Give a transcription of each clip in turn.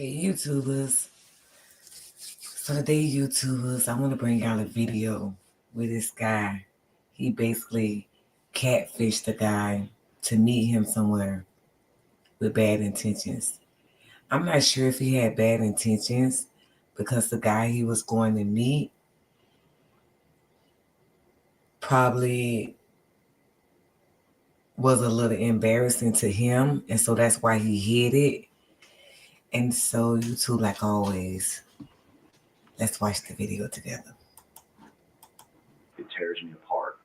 Hey YouTubers. So today YouTubers, I want to bring y'all a video with this guy. He basically catfished the guy to meet him somewhere with bad intentions. I'm not sure if he had bad intentions because the guy he was going to meet probably was a little embarrassing to him, and so that's why he hid it. And so YouTube, like always, let's watch the video together. It tears me apart.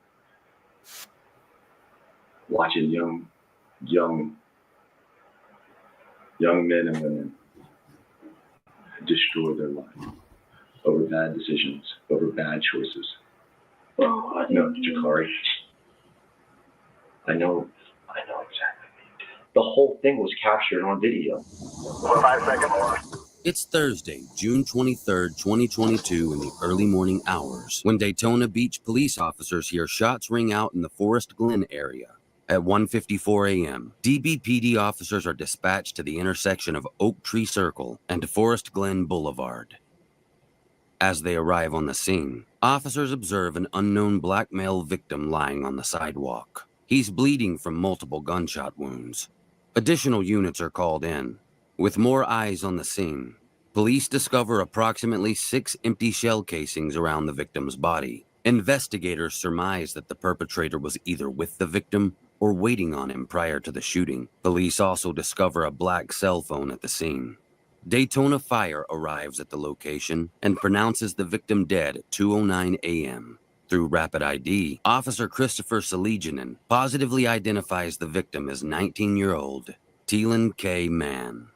Watching young men and women destroy their life over bad decisions, over bad choices. No, Jakari. I know exactly. The whole thing was captured on video. 5 seconds more. It's Thursday, June 23rd, 2022 in the early morning hours when Daytona Beach police officers hear shots ring out in the Forest Glen area. At 1:54 a.m., DBPD officers are dispatched to the intersection of Oak Tree Circle and Forest Glen Boulevard. As they arrive on the scene, officers observe an unknown black male victim lying on the sidewalk. He's bleeding from multiple gunshot wounds. Additional units are called in. With more eyes on the scene, police discover approximately 6 empty shell casings around the victim's body. Investigators surmise that the perpetrator was either with the victim or waiting on him prior to the shooting. Police also discover a black cell phone at the scene. Daytona Fire arrives at the location and pronounces the victim dead at 2:09 a.m. Through Rapid ID, Officer Christopher Saliginen positively identifies the victim as 19-year-old Teelan K. Mann.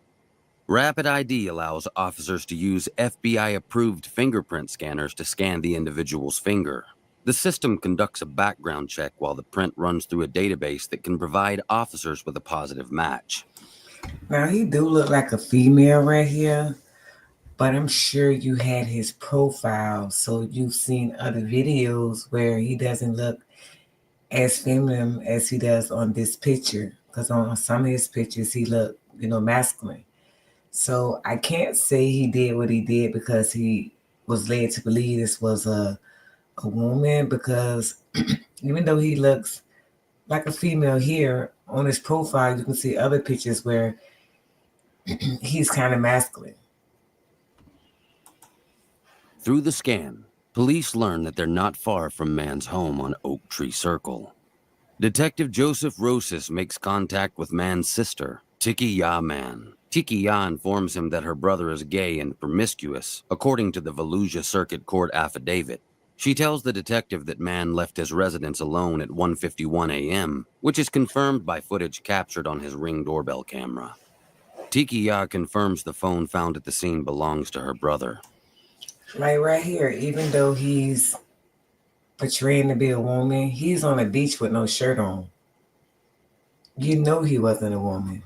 Rapid ID allows officers to use FBI-approved fingerprint scanners to scan the individual's finger. The system conducts a background check while the print runs through a database that can provide officers with a positive match. Now he do look like a female right here, but I'm sure you had his profile, so you've seen other videos where he doesn't look as feminine as he does on this picture, because on some of his pictures he looked, masculine. So I can't say he did what he did because he was led to believe this was a woman, because even though he looks like a female here, on his profile you can see other pictures where he's kind of masculine. Through the scan, police learn that they're not far from Mann's home on Oak Tree Circle. Detective Joseph Rosas makes contact with Mann's sister, Tiki Ya Mann. Tiki Ya informs him that her brother is gay and promiscuous, according to the Volusia Circuit Court affidavit. She tells the detective that Mann left his residence alone at 1:51 a.m., which is confirmed by footage captured on his Ring doorbell camera. Tiki Ya confirms the phone found at the scene belongs to her brother. Like right here, even though he's portraying to be a woman, he's on a beach with no shirt on. You know he wasn't a woman.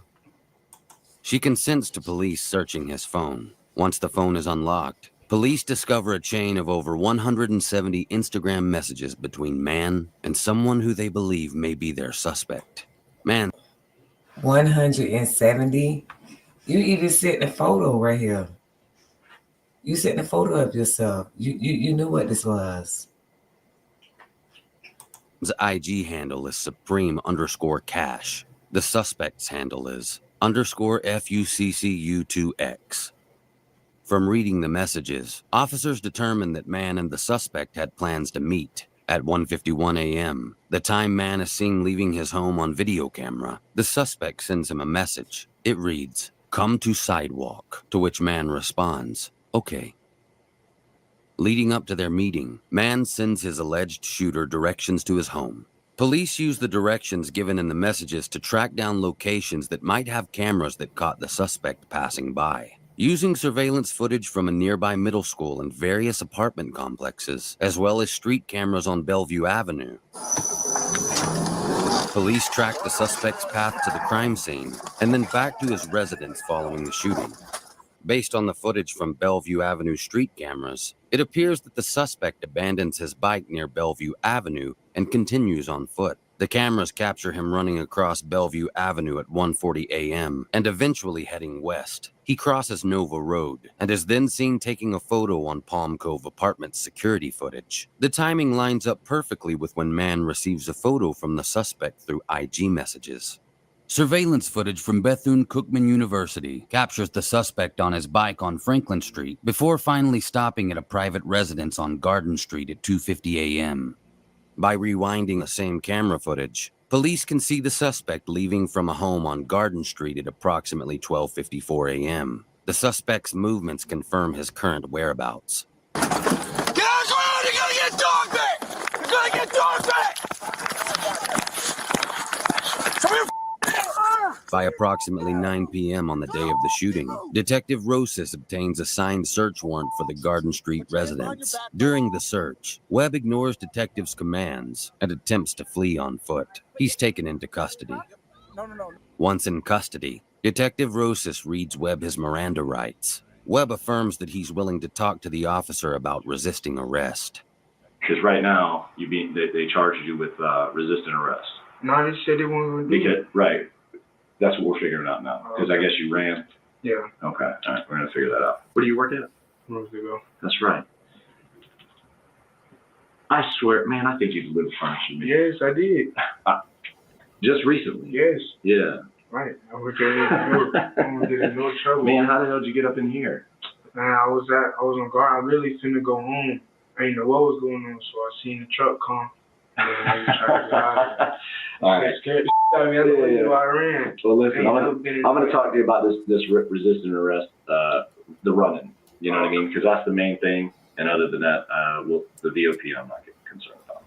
She consents to police searching his phone. Once the phone is unlocked, police discover a chain of over 170 Instagram messages between Mann and someone who they believe may be their suspect. Mann. 170? You even sent a photo right here. You sent a photo of yourself. You knew what this was. His IG handle is Supreme_Cash. The suspect's handle is _FUCCU2X. From reading the messages, officers determined that Mann and the suspect had plans to meet. At 1:51 a.m., the time Mann is seen leaving his home on video camera, the suspect sends him a message. It reads, "Come to sidewalk," to which Mann responds, "Okay." Leading up to their meeting, Mann sends his alleged shooter directions to his home. Police use the directions given in the messages to track down locations that might have cameras that caught the suspect passing by. Using surveillance footage from a nearby middle school and various apartment complexes, as well as street cameras on Bellevue Avenue, police track the suspect's path to the crime scene and then back to his residence following the shooting. Based on the footage from Bellevue Avenue street cameras, it appears that the suspect abandons his bike near Bellevue Avenue and continues on foot. The cameras capture him running across Bellevue Avenue at 1:40 a.m. and eventually heading west. He crosses Nova Road and is then seen taking a photo on Palm Cove Apartments security footage. The timing lines up perfectly with when Mann receives a photo from the suspect through IG messages. Surveillance footage from Bethune-Cookman University captures the suspect on his bike on Franklin Street before finally stopping at a private residence on Garden Street at 2:50 a.m. By rewinding the same camera footage, police can see the suspect leaving from a home on Garden Street at approximately 12:54 a.m. The suspect's movements confirm his current whereabouts. Get out of the road! You're gonna get dog back! You're gonna get dog back! Come here, By approximately 9 p.m. on the day of the shooting, Detective Rosas obtains a signed search warrant for the Garden Street residence. During the search, Webb ignores detectives' commands and attempts to flee on foot. He's taken into custody. Once in custody, Detective Rosas reads Webb his Miranda rights. Webb affirms that he's willing to talk to the officer about resisting arrest. Because right now, they charged you with resisting arrest. No, they said they weren't going to do it. Right. That's what we're figuring out now. Because I guess you ran. Yeah. Okay. All right. We're going to figure that out. Where do you work at? Months ago. That's right. I swear, man, I think you've lived furniture, man. Yes, I did. Just recently? Yes. Yeah. Right. I worked at it. I was getting no trouble. Man, how the hell did you get up in here? Man, I was on guard. I really finna go home. I didn't know what was going on, so I seen the truck come. And then I just tried to get out of there. All right. Scared the shit out of me. I didn't know I ran. Well, listen, I'm gonna talk to you about this resisting arrest, the running. You know what I mean? Because that's the main thing. And other than that, the VOP, I'm not concerned about.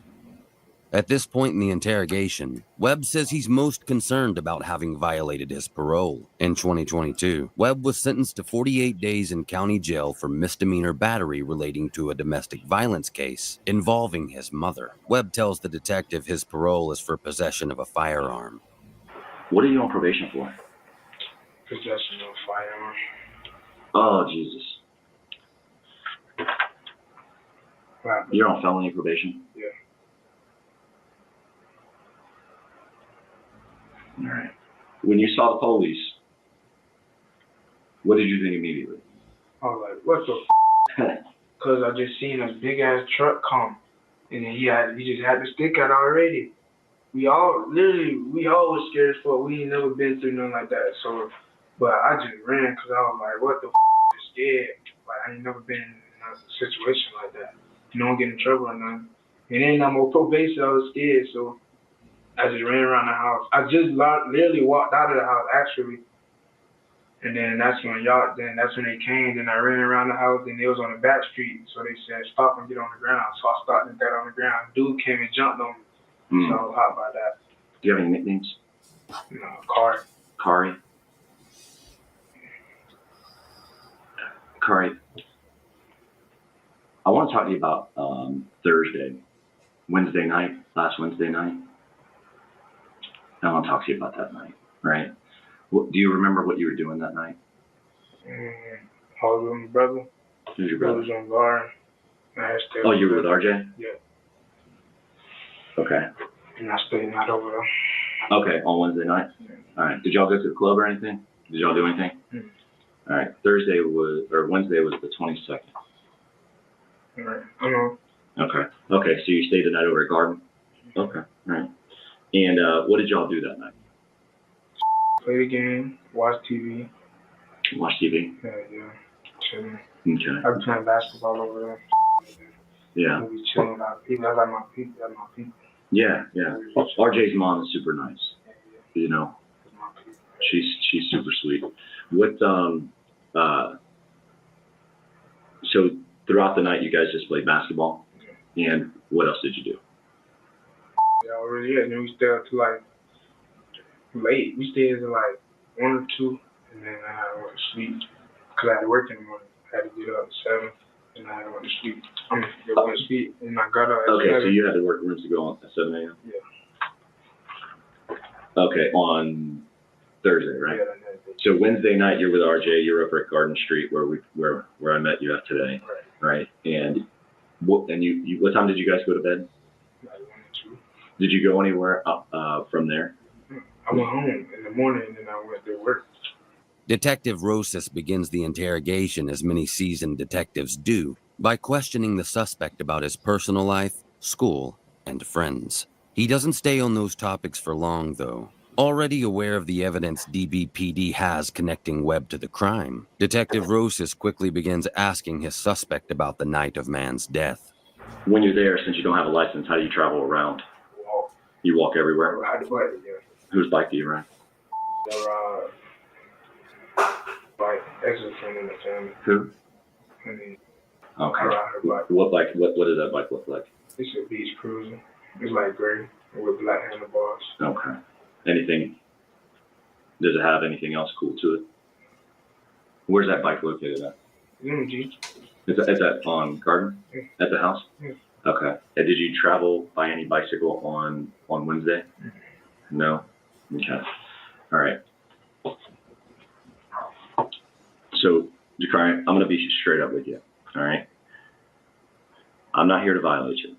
At this point in the interrogation, Webb says he's most concerned about having violated his parole. In 2022, Webb was sentenced to 48 days in county jail for misdemeanor battery relating to a domestic violence case involving his mother. Webb tells the detective his parole is for possession of a firearm. What are you on probation for? Possession of a firearm. Oh, Jesus. Right. You're on felony probation? Yeah. All right. When you saw the police, what did you think immediately? I was like, what the f? Because I just seen a big ass truck come. And then he just had the stick out already. We all was scared as fuck. We ain't never been through nothing like that. So, but I just ran because I was like, what the f? I'm scared. Like, I ain't never been in a situation like that. You don't get in trouble or nothing. And then I'm on probation, I was scared, so I just ran around the house. I just literally walked out of the house, actually. And then that's when they came. Then I ran around the house, and it was on the back street. So they said, stop and get on the ground. So I started to get on the ground. Dude came and jumped on me. So I was hot by that. Do you have any nicknames? No, Kari. Kari? Kari, I want to talk to you about last Wednesday night. I want to talk to you about that night, right? Do you remember what you were doing that night? I was with my brother. Who's your brother? He was on guard. Oh, you were with RJ? Yeah. Okay. And I stayed night over there. Okay, on Wednesday night? Yeah. All right. Did y'all go to the club or anything? Did y'all do anything? Mm-hmm. All right. Wednesday was the 22nd. All right. I know. Okay. Okay, so you stayed the night over at Garden? Okay. All right. And what did y'all do that night? Play the game, watch TV. Watch TV? Yeah. Chilling. Okay. I be playing basketball over there. Yeah. We be chilling with our people. I like my people. Yeah. RJ's mom is super nice. You know, My people. she's super sweet. What so throughout the night you guys just played basketball? Yeah. And what else did you do? Yeah, already. Yeah. Then we stayed up to like late. We stayed until like 1 or 2, and then I went to sleep because I had to work in the morning. I had to get up at 7, and I went to sleep. I went to sleep, and I got up at 7. Okay, so you had to work rooms to go on at 7 a.m.? Yeah. Okay, on Thursday, right? Yeah, that day. So Wednesday night you're with RJ. You're over at Garden Street where I met you at today, Right. right? And what time did you guys go to bed? Like 1 or 2. Did you go anywhere from there? I went home in the morning and then I went to work. Detective Rosas begins the interrogation as many seasoned detectives do by questioning the suspect about his personal life, school, and friends. He doesn't stay on those topics for long, though. Already aware of the evidence DBPD has connecting Webb to the crime, Detective Rosas quickly begins asking his suspect about the night of man's death. When you're there, since you don't have a license, how do you travel around? Walk. You walk everywhere? I ride the bike, yeah. Whose bike do you ride? Like ex-friend in the family. Who? And Okay. I ride her bike. What bike? What does that bike look like? It's a beach cruiser. It's like gray with black handlebars. Okay. Anything? Does it have anything else cool to it? Where's that bike located at? G. Is that on Garden? Yeah. At the house? Yeah. Okay. And did you travel by any bicycle on Wednesday? Mm-hmm. No? Okay. All right. So, Jakari, I'm going to be straight up with you. All right? I'm not here to violate you.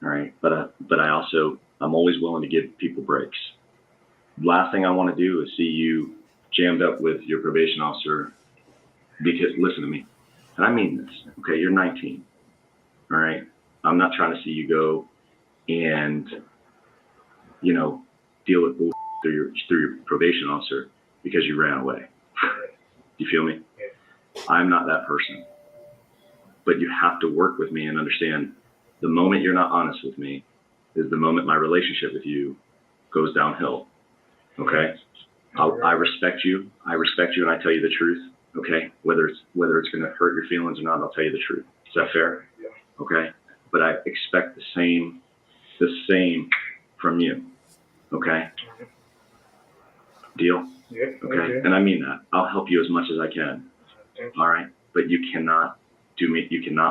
All right? But I'm always willing to give people breaks. Last thing I want to do is see you jammed up with your probation officer because, listen to me, and I mean this, okay? You're 19, all right? I'm not trying to see you go and, deal with bull through your probation officer because you ran away. You feel me? I'm not that person. But you have to work with me and understand the moment you're not honest with me is the moment my relationship with you goes downhill. Okay? I respect you. I respect you and I tell you the truth. Okay? Whether it's going to hurt your feelings or not, I'll tell you the truth. Is that fair? Yeah. Okay? But I expect the same from you. Okay? Deal? Yeah. Okay? And I mean that. I'll help you as much as I can. All right? But you cannot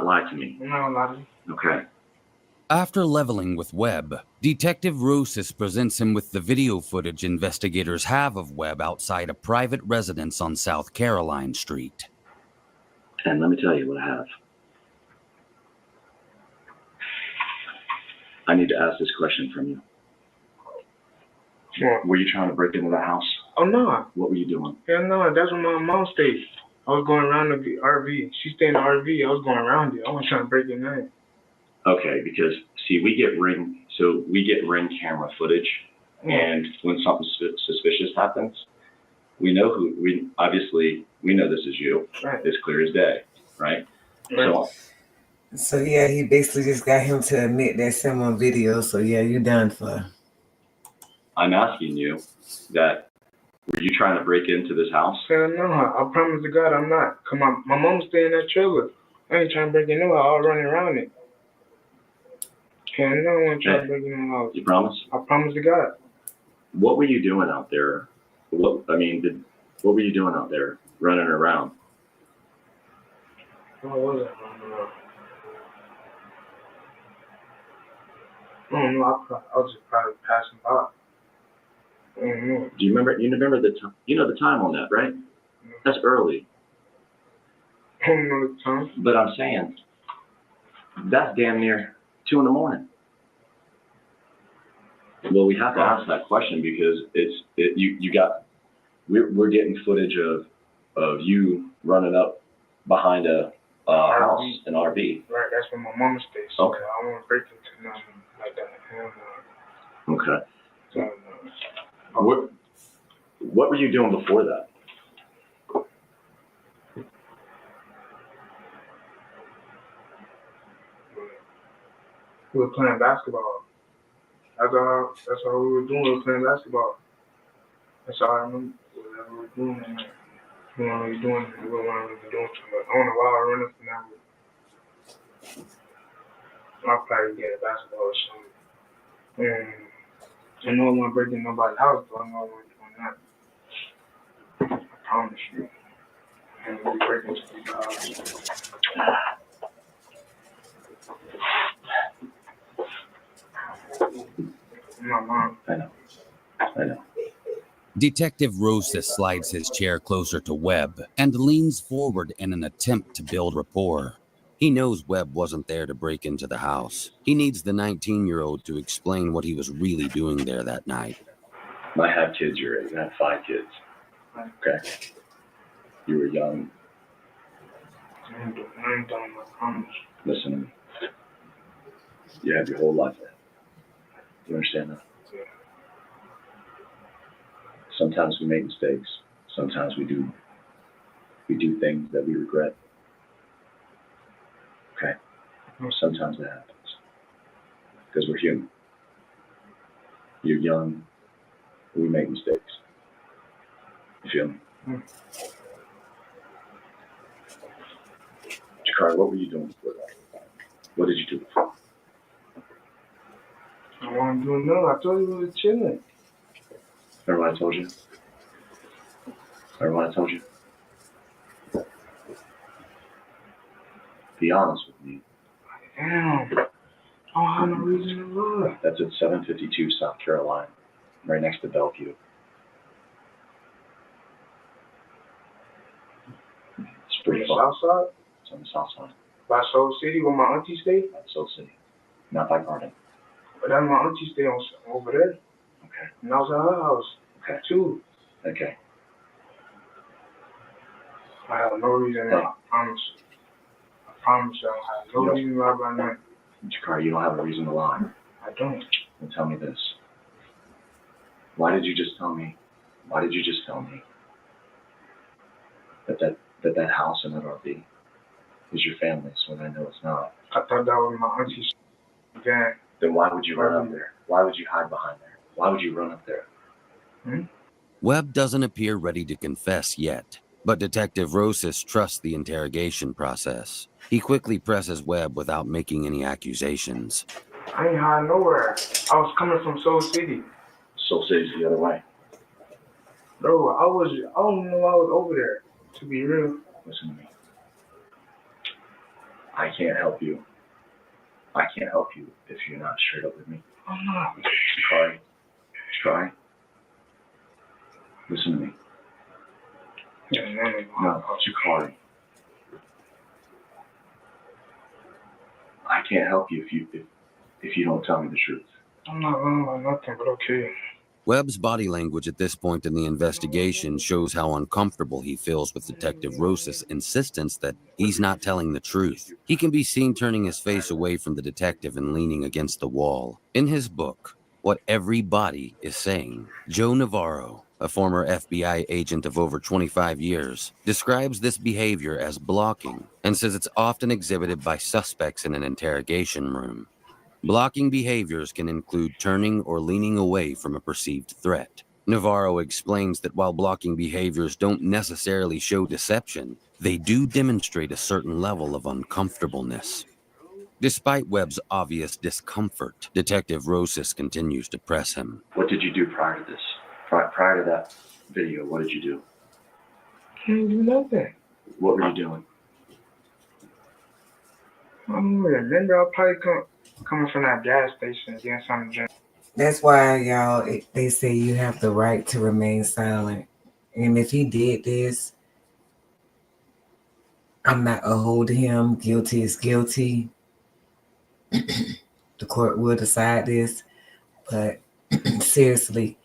lie to me. I'm not gonna lie to you. Okay? After leveling with Webb, Detective Rosas presents him with the video footage investigators have of Webb outside a private residence on South Caroline Street. And let me tell you what I have. I need to ask this question from you. What? Were you trying to break into the house? Oh, no. What were you doing? Hell no, that's where my mom stayed. I was going around the RV. She stayed in the RV. I was going around it. I wasn't trying to break in there. Okay, because see, we get ring camera footage, and when something suspicious happens, we know we know this is you. Right. It's clear as day, right? Right. So yeah, he basically just got him to admit that someone video. So yeah, you done for. I'm asking you that. Were you trying to break into this house? Hell no, I promise to God I'm not. Cause my mom stay in that trailer. I ain't trying to break in no house. I was running around it. Hell no, I wasn't trying to break in no house. You promise? I promise to God. What were you doing out there? What were you doing out there, running around? What was I running around? I don't know. I was just probably passing by. I don't know. Do you remember? You remember the time? You know the time on that, right? That's early. I don't know the time. But I'm saying that's damn near 2 a.m. Well, we have to ask that question because we're getting footage of you running up behind a house, an RV. Right, that's where my mama stays. So Okay. I won't break into nothing like that. Hell no. Okay. So, What were you doing before that? we were playing basketball. That's all we were doing. We were playing basketball. That's all I remember. Whatever we were doing. We weren't really doing too much. I don't know why I was running from that. I'll probably get a basketball or something. I know I wasn't breaking nobody's house, but I know I wasn't doing that. I promise you. And we'll be breaking into people's house. My mom. I know. Detective Rosas slides his chair closer to Webb and leans forward in an attempt to build rapport. He knows Webb wasn't there to break into the house. He needs the 19-year-old to explain what he was really doing there that night. I have kids your age. I have 5 kids. Okay. You were young. I ain't done my promise. Listen to me. You have your whole life there. You understand that? Yeah. Sometimes we make mistakes. Sometimes we do things that we regret. Okay? Sometimes that happens. Because we're human. You're young. We make mistakes. You feel me? Jakari, what were you doing before that? What did you do before? I wasn't doing nothing. I told you we was chilling. Remember what I told you? Remember what I told you? Be honest with me. Damn. I don't have no reason to lie. That's at 752 South Carolina, right next to Bellevue. It's pretty On the far. south side? It's on the south side. By Soul City where my auntie stay? That's Soul City. Not by Garden. But that's my auntie stay on over there. Okay. And I was at her house. Okay. Too. Okay. I have no reason to lie. I promise. I promise you I have no reason to lie about nothing. Jakari, you don't have a reason to lie. I don't. Then tell me this. Why did you just tell me that house in that RV is your family's when I know it's not? I thought that was my auntie's van. Then why would you run up there? Why would you hide behind there? Why would you run up there? Webb doesn't appear ready to confess yet, but Detective Rosis trusts the interrogation process. He quickly presses Webb without making any accusations. I ain't hiding nowhere. I was coming from Soul City. Soul City's the other way. Bro, I don't know I was over there, to be real. Listen to me. I can't help you. I can't help you if you're not straight up with me. I'm not. Jakari. Listen to me. No, Jakari. I can't help you if you don't tell me the truth. I'm not lying about nothing, but okay. Webb's body language at this point in the investigation shows how uncomfortable he feels with Detective Rosis' insistence that he's not telling the truth. He can be seen turning his face away from the detective and leaning against the wall. In his book, What Everybody is Saying, Joe Navarro, a former FBI agent of over 25 years, describes this behavior as blocking and says it's often exhibited by suspects in an interrogation room. Blocking behaviors can include turning or leaning away from a perceived threat. Navarro explains that while blocking behaviors don't necessarily show deception, they do demonstrate a certain level of uncomfortableness. Despite Webb's obvious discomfort, Detective Rosis continues to press him. What did you do prior to this? Prior to that video, what did you do? Can't do nothing. What were you doing? I don't remember. I probably coming from that gas station getting something to drink. That's why, y'all, they say you have the right to remain silent. And if he did this, I'm not a hold him. Guilty is guilty. The court will decide this. But seriously,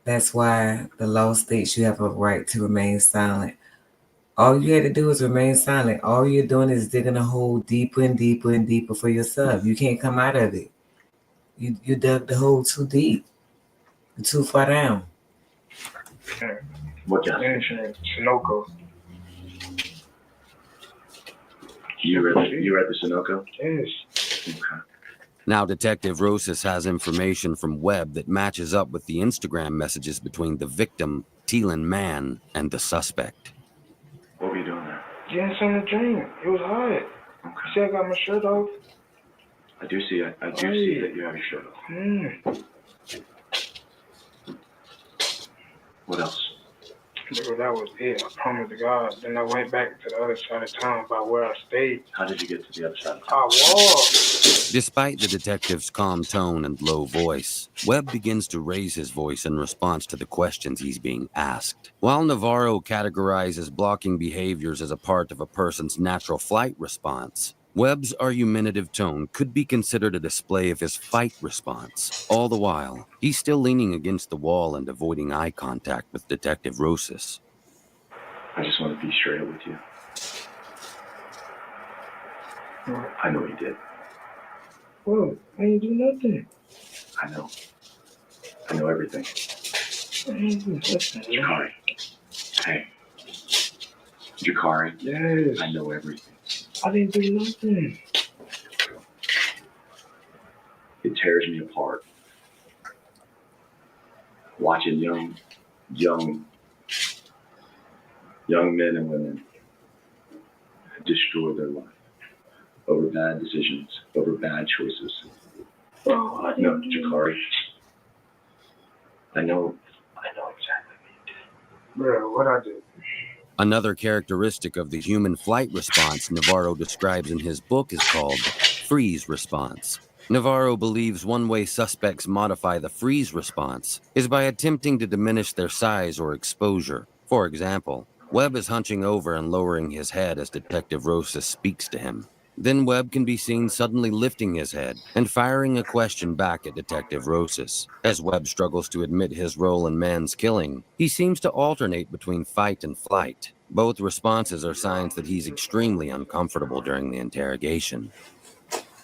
that's why the law states you have a right to remain silent. All you had to do is remain silent. All you're doing is digging a hole deeper and deeper and deeper for yourself. You can't come out of it. You dug the hole too deep. You're too far down. What gas? Sunoco. You were at the Sunoco? Yes. Okay. Now, Detective Rosis has information from Webb that matches up with the Instagram messages between the victim, Teelan Mann, and the suspect. What were you doing there? Getting something to drink. It was hot. Okay. See, I got my shirt off. I do see it. I do see that you have your shirt off. What else? Bro, that was it. I promise to God. Then I went back to the other side of town by where I stayed. How did you get to the other side of I town? walked. Despite the detective's calm tone and low voice, Webb begins to raise his voice in response to the questions he's being asked. While Navarro categorizes blocking behaviors as a part of a person's natural flight response, Webb's argumentative tone could be considered a display of his fight response. All the while, he's still leaning against the wall and avoiding eye contact with Detective Rosas. I just want to be straight with you. I know you did. Bro, I ain't do nothing. I know. I know everything. I ain't do nothing. Jakari. Hey. Jakari. Yes. I know everything. I didn't do nothing. It tears me apart. Watching young men and women destroy their life over bad decisions, over bad choices. Bro, I No, didn't do Jakari. I know exactly what you did. Bro, what I did? Another characteristic of the human flight response Navarro describes in his book is called freeze response. Navarro believes one way suspects modify the freeze response is by attempting to diminish their size or exposure. For example, Webb is hunching over and lowering his head as Detective Rosas speaks to him. Then Webb can be seen suddenly lifting his head and firing a question back at Detective Rosas. As Webb struggles to admit his role in Mann's killing, he seems to alternate between fight and flight. Both responses are signs that he's extremely uncomfortable during the interrogation.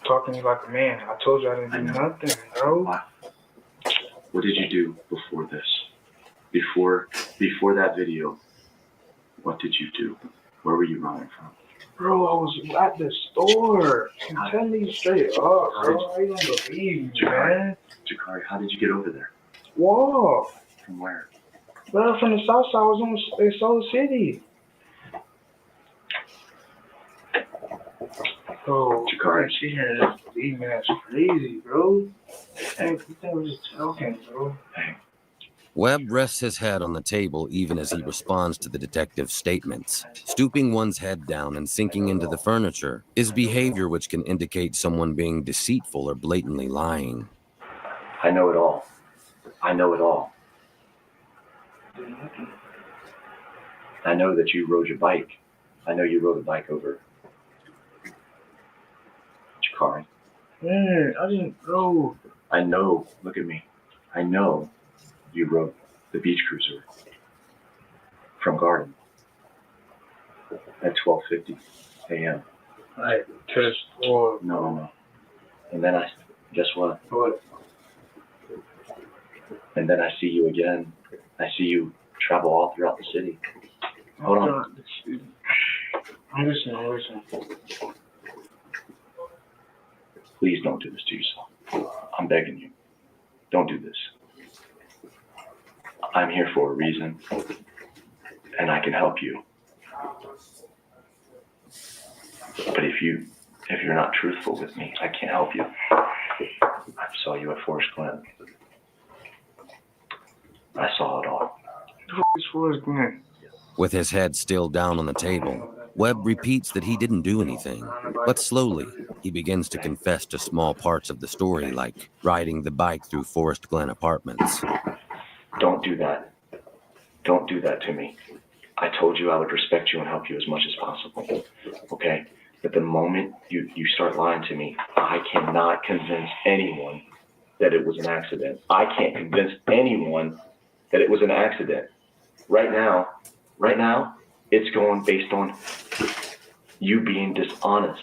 Talking to me like a man. I told you I didn't do nothing, bro. What did you do before this? Before that video, what did you do? Where were you running from? Bro, I was at the store. I'm telling you straight up, bro. I don't believe you, man. Jakari, how did you get over there? Walk. From where? Bro, from the south side, I was in Soul City. Bro, Jakari. she here to believe me. That's crazy, bro. Hey, you think we're just joking, bro? Hey. Webb rests his head on the table even as he responds to the detective's statements. Stooping one's head down and sinking into the furniture is behavior which can indicate someone being deceitful or blatantly lying. I know it all. I know it all. I know that you rode your bike. I know you rode a bike over Jakari. Man, I didn't, bro. I know. Look at me. I know you rode the beach cruiser from Garden at 12:50 a.m. Like, to the store. No. And then guess what? What? And then I see you again. I see you travel all throughout the city. Hold on. I'm listening. Please don't do this to yourself. I'm begging you. Don't do this. I'm here for a reason, and I can help you. But if you're not truthful with me, I can't help you. I saw you at Forest Glen. I saw it all. Who's Forest Glen? With his head still down on the table, Webb repeats that he didn't do anything. But slowly, he begins to confess to small parts of the story, like riding the bike through Forest Glen apartments. Don't do that. Don't do that to me. I told you I would respect you and help you as much as possible. Okay? But the moment you start lying to me, I cannot convince anyone that it was an accident. I can't convince anyone that it was an accident. Right now, it's going based on you being dishonest.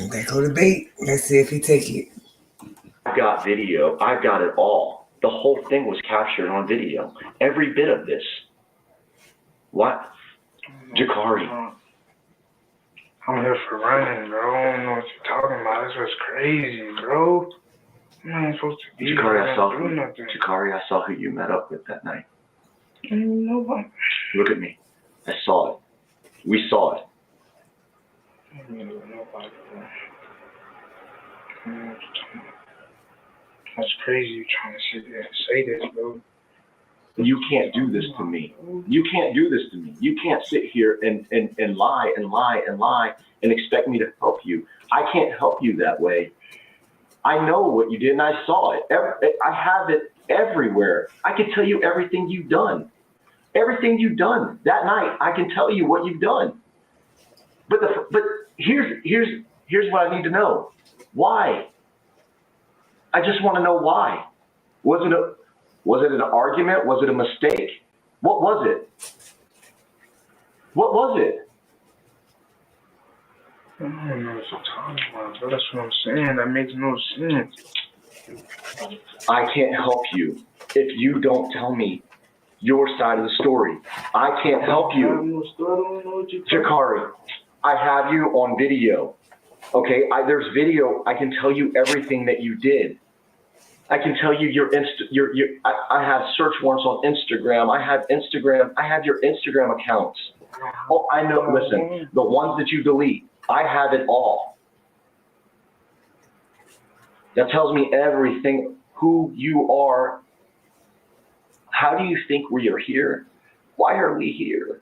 There go the bait. Let's see if he take it. I've got video. I've got it all. The whole thing was captured on video. Every bit of this. What? Jakari. I'm here for running, bro. I don't know what you're talking about. This was crazy, bro. I'm not supposed to be Jakari, here. I saw who you met up with that night. I don't even know what. Look at me. I saw it. We saw it. I don't even know about it, bro. I don't know what you're talking about. That's crazy you trying to sit there and say this, bro. You can't do this to me. You can't do this to me. You can't sit here and lie and expect me to help you. I can't help you that way. I know what you did and I saw it. I have it everywhere. I can tell you everything you've done. Everything you've done that night, I can tell you what you've done. But here's what I need to know. Why? I just want to know why. Was it an argument? Was it a mistake? What was it? What was it? I don't know what you're talking about, bro. That's what I'm saying. That makes no sense. I can't help you if you don't tell me your side of the story. I can't help you. Jakari, I have you on video. Okay, there's video. I can tell you everything that you did. I can tell you I have search warrants on Instagram. I have your Instagram accounts. Oh, I know, listen, the ones that you delete, I have it all. That tells me everything, who you are. How do you think we are here? Why are we here?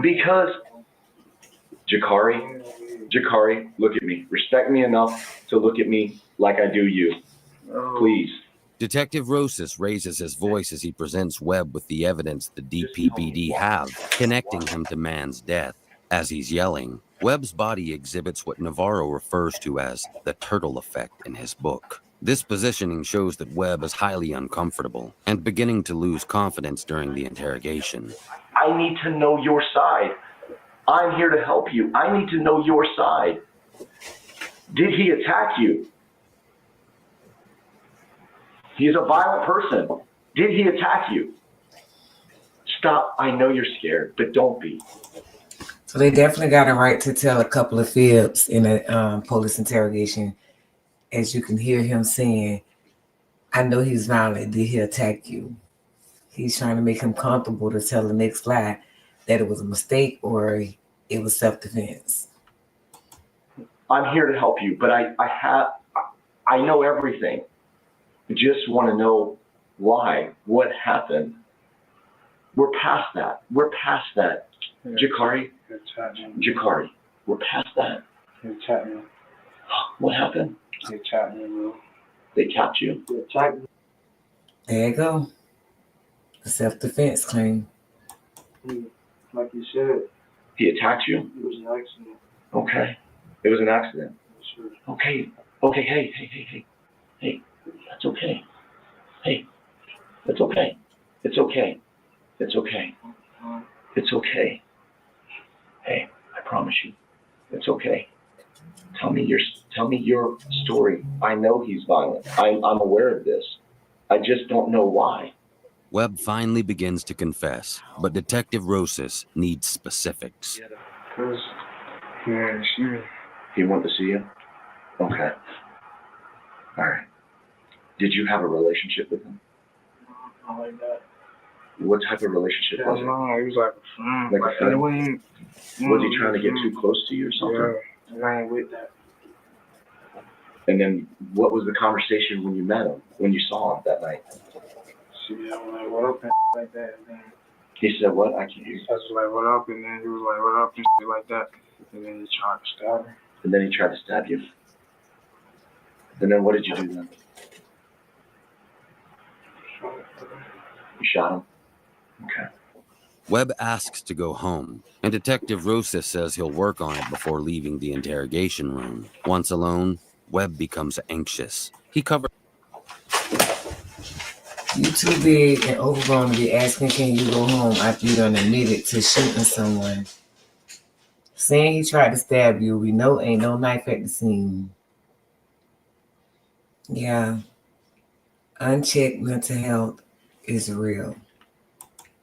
Because, Jakari, look at me. Respect me enough to look at me like I do you. Please. Detective Rosas raises his voice as he presents Webb with the evidence the DPPD have connecting him to Mann's death. As he's yelling, Webb's body exhibits what Navarro refers to as the turtle effect in his book. This positioning shows that Webb is highly uncomfortable and beginning to lose confidence during the interrogation. I need to know your side. I'm here to help you. I need to know your side. Did he attack you? He is a violent person. Did he attack you? Stop. I know you're scared, but don't be. So they definitely got a right to tell a couple of fibs in a police interrogation. As you can hear him saying, I know he's violent. Did he attack you? He's trying to make him comfortable to tell the next lie that it was a mistake or it was self-defense. I'm here to help you, but I know everything. I just want to know why, what happened. We're past that. Jakari, we're past that. He attacked me. What happened? He attacked me, bro. They tapped you. He attacked me. There you go. A self-defense claim. Like you said, He attacked you? it was an accident. Okay. It was an accident. Sure. Okay, hey, that's okay. Hey, that's okay. It's okay. It's okay. It's okay. Hey, I promise you, it's okay. Tell me your story. I know he's violent. I'm aware of this. I just don't know why. Webb finally begins to confess, but Detective Rosas needs specifics. Because he wanted to see me. He wanted to see you? Okay. All right. Did you have a relationship with him? Not like that. What type of relationship was it? No, he was like a friend. Like a friend? Was he trying to get too close to you or something? Yeah, I ain't with that. And then what was the conversation when you met him, when you saw him that night? See, I was like, what up, and like that. And then He said what? I can't hear you. I was like, what up? And then he was like, what up? And shit like that. And then he tried to stab me. And then he tried to stab you. And then what did you do then? You shot him? Okay. Webb asks to go home, and Detective Rosas says he'll work on it before leaving the interrogation room. Once alone, Webb becomes anxious. He covers. You too big and overgrown to be asking, can you go home after you done admitted to shooting someone? Saying he tried to stab you, we know ain't no knife at the scene. Yeah, unchecked mental health is real.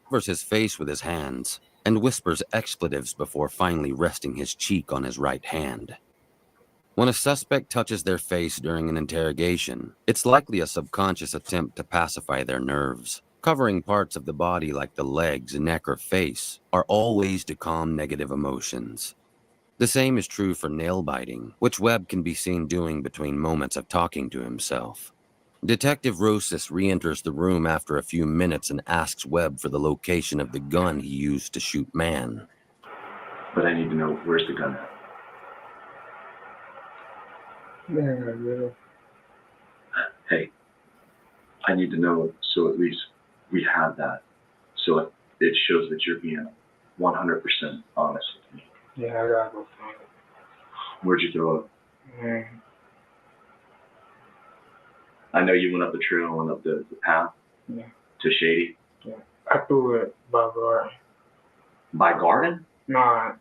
Covers his face with his hands and whispers expletives before finally resting his cheek on his right hand. When a suspect touches their face during an interrogation, it's likely a subconscious attempt to pacify their nerves. Covering parts of the body like the legs, neck, or face are all ways to calm negative emotions. The same is true for nail biting, which Webb can be seen doing between moments of talking to himself. Detective Rosas re-enters the room after a few minutes and asks Webb for the location of the gun he used to shoot Mann. But I need to know, where's the gun at? Yeah. Hey, I need to know so at least we have that. So it shows that you're being 100% honest with me. Yeah, I gotta go find it. Where'd you throw it? Man, I know you went up the trail and went up the path yeah, to Shady. yeah. I threw it by garden. By Garden? Nah,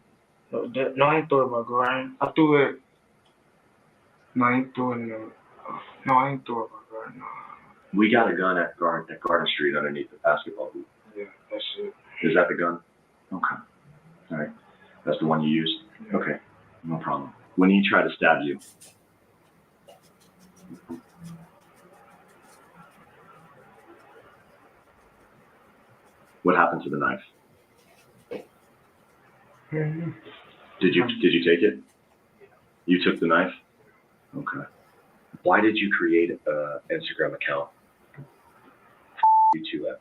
no, I ain't threw it by garden. I threw it. No, I ain't threw it in the. No, I ain't threw it by garden. No. We got a gun at Garden Street underneath the basketball hoop. Yeah, that's it. Is that the gun? Okay. All right. That's the one you used? Yeah. Okay. No problem. When he tried to stab you, what happened to the knife? Mm-hmm. Did you take it? You took the knife? Okay. Why did you create an Instagram account? U2X.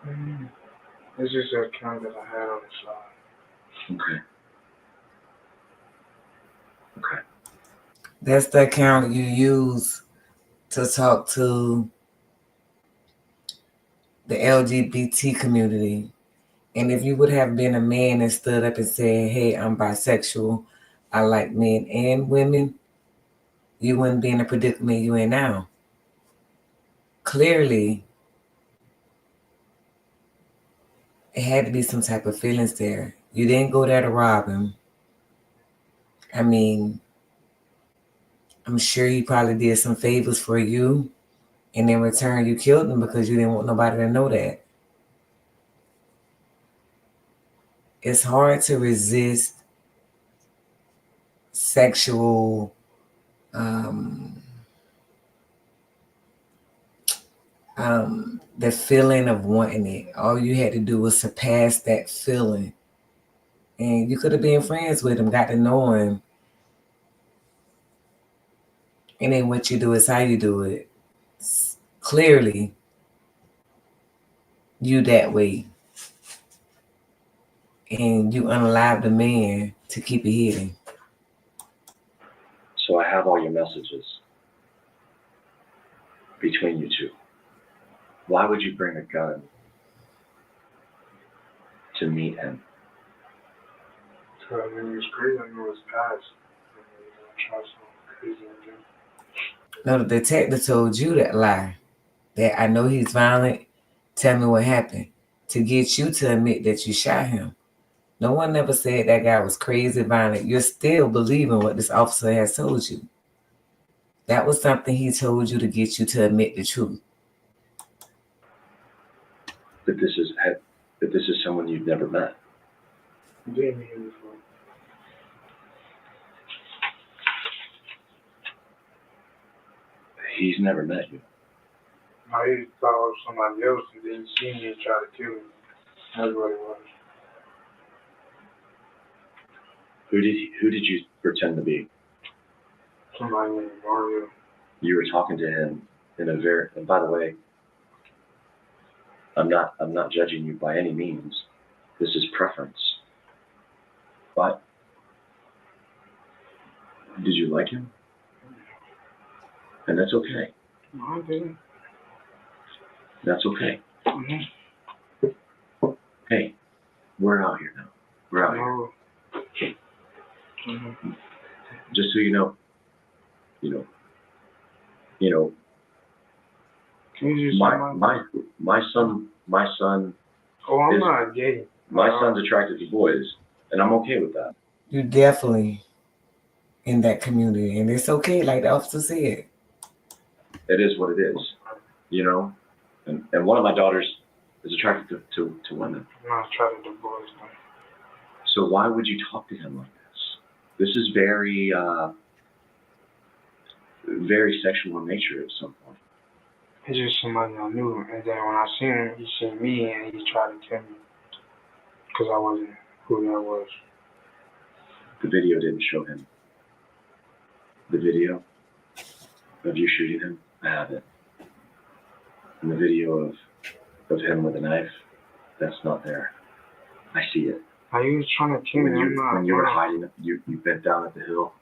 Mm-hmm. It's just an account that I had on the side. Okay. Okay. That's the account you use to talk to the LGBT community. And if you would have been a man and stood up and said, hey, I'm bisexual, I like men and women, you wouldn't be in the predicament you in now. Clearly, it had to be some type of feelings there. You didn't go there to rob him. I mean, I'm sure he probably did some favors for you, and in return, you killed him because you didn't want nobody to know that. It's hard to resist sexual the feeling of wanting it. All you had to do was surpass that feeling. And you could have been friends with him, got to know him. And then what you do is how you do it. Clearly, you that way. And you unalived a man to keep it hidden. So I have all your messages between you two. Why would you bring a gun to meet him? So I knew it was crazy. I knew it was past. I try something crazy again. No, the detective told you that lie. That I know he's violent. Tell me what happened. To get you to admit that you shot him. No one ever said that guy was crazy violent. You're still believing what this officer has told you. That was something he told you to get you to admit the truth. That this is someone you've never met. You didn't meet him before. He's never met you. No, he thought it was somebody else and then he seen me and tried to kill me. That's what it was. Who did you pretend to be? Somebody named Mario. You were talking to him in a very, and by the way, I'm not judging you by any means. This is preference. But did you like him? And that's okay. No, I didn't. That's okay. Mm-hmm. Hey, we're out here now. We're out here. No. Mm-hmm. Just so you know, Can you just my son. Oh, I'm is, not gay. My son's attracted to boys, and I'm okay with that. You're definitely in that community, and it's okay, like the officer said. It is what it is, And one of my daughters is attracted to women. I'm not attracted to boys, though. So why would you talk to him like this? This is very, very sexual in nature at some point. He's just somebody I knew, and then when I seen him, he seen me, and he tried to kill me because I wasn't who that was. The video didn't show him. The video of you shooting him, I have it. And the video of him with a knife, that's not there. I see it. Now, he was trying to kill me. When you were hiding, you bent down at the hill.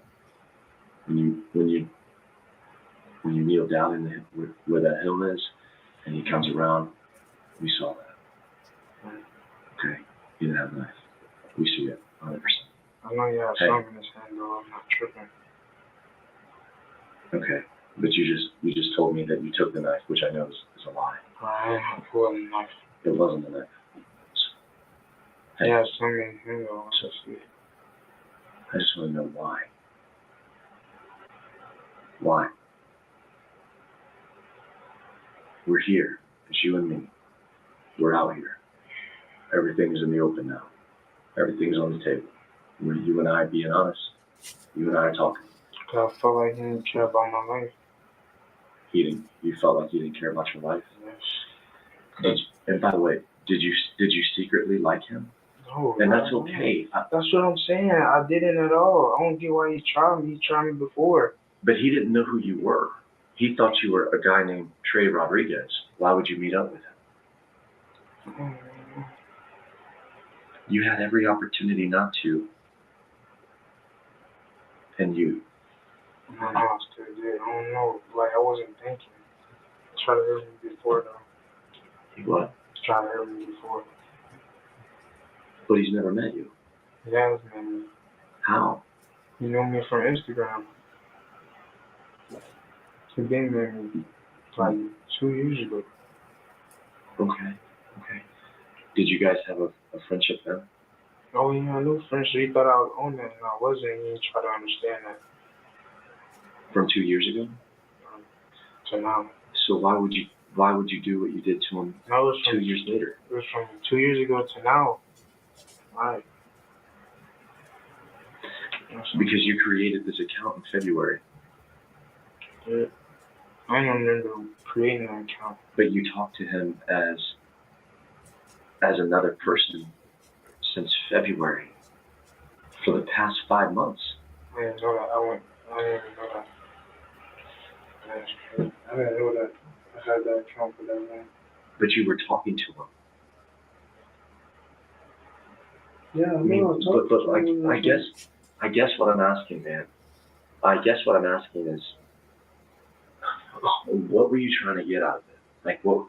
When you kneel down in the hill, where that hill is, and he comes around, we saw that. Okay. He didn't have a knife. We see it, 100%. I know you have Hey. something in his hand, though. I'm not tripping. Okay, but you just told me that you took the knife, which I know is a lie. I ain't pulling a knife. It wasn't a knife. Hey, He has something in his hand, though. Let's just see. I just want to know why. Why? We're here. It's you and me. We're out here. Everything's in the open now. Everything's on the table. We're you and I being honest. You and I are talking. I felt like he didn't care about my life. You felt like he didn't care about your life. Yes. And by the way, did you secretly like him? No. And that's okay. That's what I'm saying. I didn't at all. I don't get why he tried me. He tried me before. But he didn't know who you were. He thought you were a guy named Trey Rodriguez. Why would you meet up with him? You had every opportunity not to. And you. I know I still did. I don't know. Like, I wasn't thinking. He tried to hurt me before, though. He what? He tried to hurt me before. But he's never met you. He has met me. How? He knew me from Instagram. He been met me like 2 years ago. Okay. Did you guys have a friendship then? Oh, yeah, I knew friendship. He thought I was on that, and I wasn't. He tried to understand that. From 2 years ago? To now. So why would you do what you did to him That was from 2 years later? It was from 2 years ago to now. Right. Because you created this account in February. Yeah. I don't remember creating an account. But you talked to him as another person since February for the past 5 months. I didn't know that. I didn't even know that. That's true. I didn't know that I had that account for that long. But you were talking to him. Yeah, I mean, but like, I guess what I'm asking, man. I guess what I'm asking is, what were you trying to get out of it? Like, what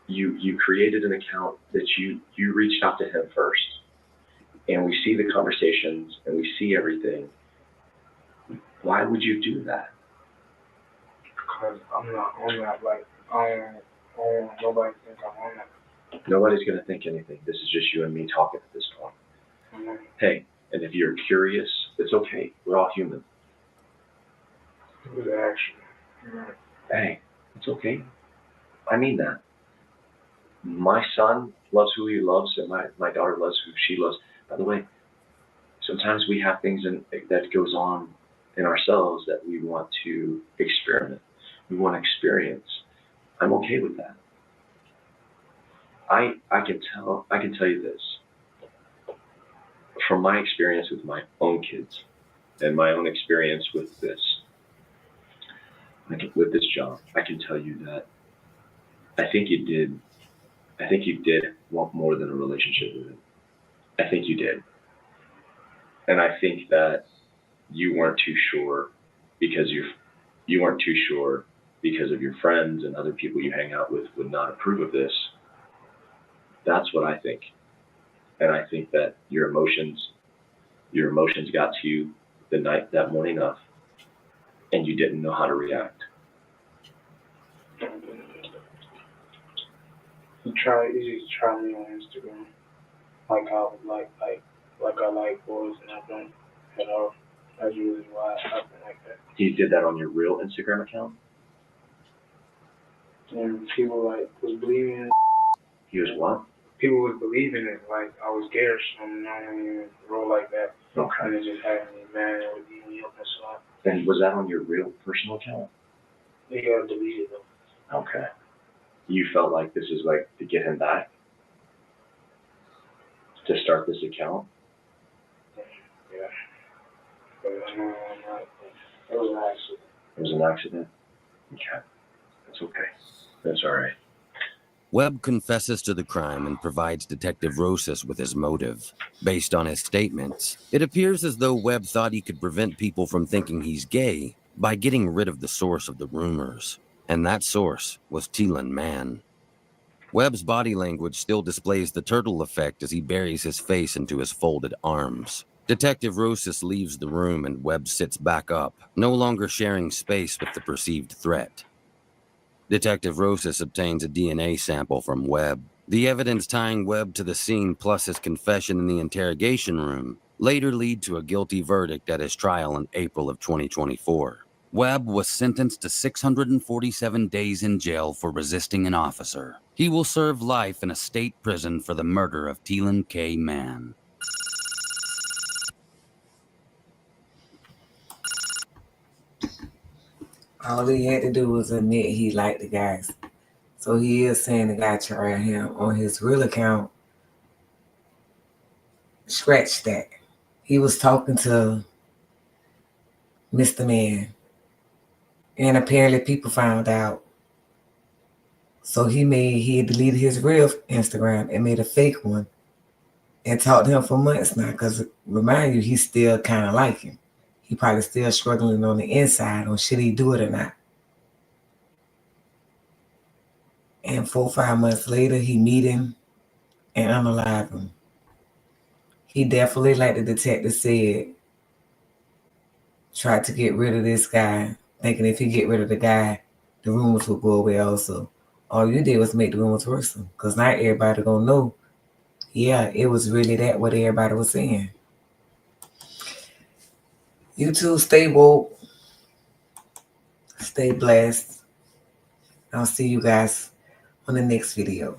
you created an account that you reached out to him first, and we see the conversations and we see everything. Why would you do that? Because I'm not on that. Like, I don't want nobody to think I'm on that. Nobody's gonna think anything. This is just you and me talking at this point. Mm-hmm. Hey, and if you're curious, it's okay. We're all human. It was action. Mm-hmm. Hey, it's okay. I mean that. My son loves who he loves, and my daughter loves who she loves. By the way, sometimes we have things that goes on in ourselves that we want to experiment. We want to experience. I'm okay with that. I can tell you this. From my experience with my own kids and my own experience with this job, I can tell you that I think you did want more than a relationship with him. I think you did. And I think that you weren't too sure because you weren't too sure because of your friends and other people you hang out with would not approve of this. That's what I think. And I think that your emotions got to you that morning of, and you didn't know how to react. He just tried me on Instagram. Like I like boys and I don't at all. That's really why it happened like that. He did that on your real Instagram account? And people was believing it. He was what? People was believing it, like I was scared, so I don't even roll like that. Okay. And it just had me mad and it would beat me up and stuff. And was that on your real personal account? They got deleted though. Okay. You felt like this is like to get him back? To start this account? Yeah. But I know I'm not. It was an accident. It was an accident? Okay. That's okay. That's all right. Webb confesses to the crime and provides Detective Rosas with his motive. Based on his statements, it appears as though Webb thought he could prevent people from thinking he's gay by getting rid of the source of the rumors. And that source was Teelan Mann. Webb's body language still displays the turtle effect as he buries his face into his folded arms. Detective Rosas leaves the room and Webb sits back up, no longer sharing space with the perceived threat. Detective Rosas obtains a DNA sample from Webb. The evidence tying Webb to the scene plus his confession in the interrogation room later lead to a guilty verdict at his trial in April of 2024. Webb was sentenced to 647 days in jail for resisting an officer. He will serve life in a state prison for the murder of Teelan K. Mann. All he had to do was admit he liked the guys. So he is saying the guy tried him on his real account. Scratch that. He was talking to Mr. Man. And apparently people found out. So he had deleted his real Instagram and made a fake one and talked to him for months now. Because remind you, he's still kind of like him. He probably still struggling on the inside on should he do it or not. And 4 or 5 months later, he meet him and unalive him. He definitely, like the detective said, tried to get rid of this guy, thinking if he get rid of the guy, the rumors would go away also. All you did was make the rumors worse, because not everybody gonna know, yeah, it was really that what everybody was saying. You two stay woke, stay blessed. I'll see you guys on the next video.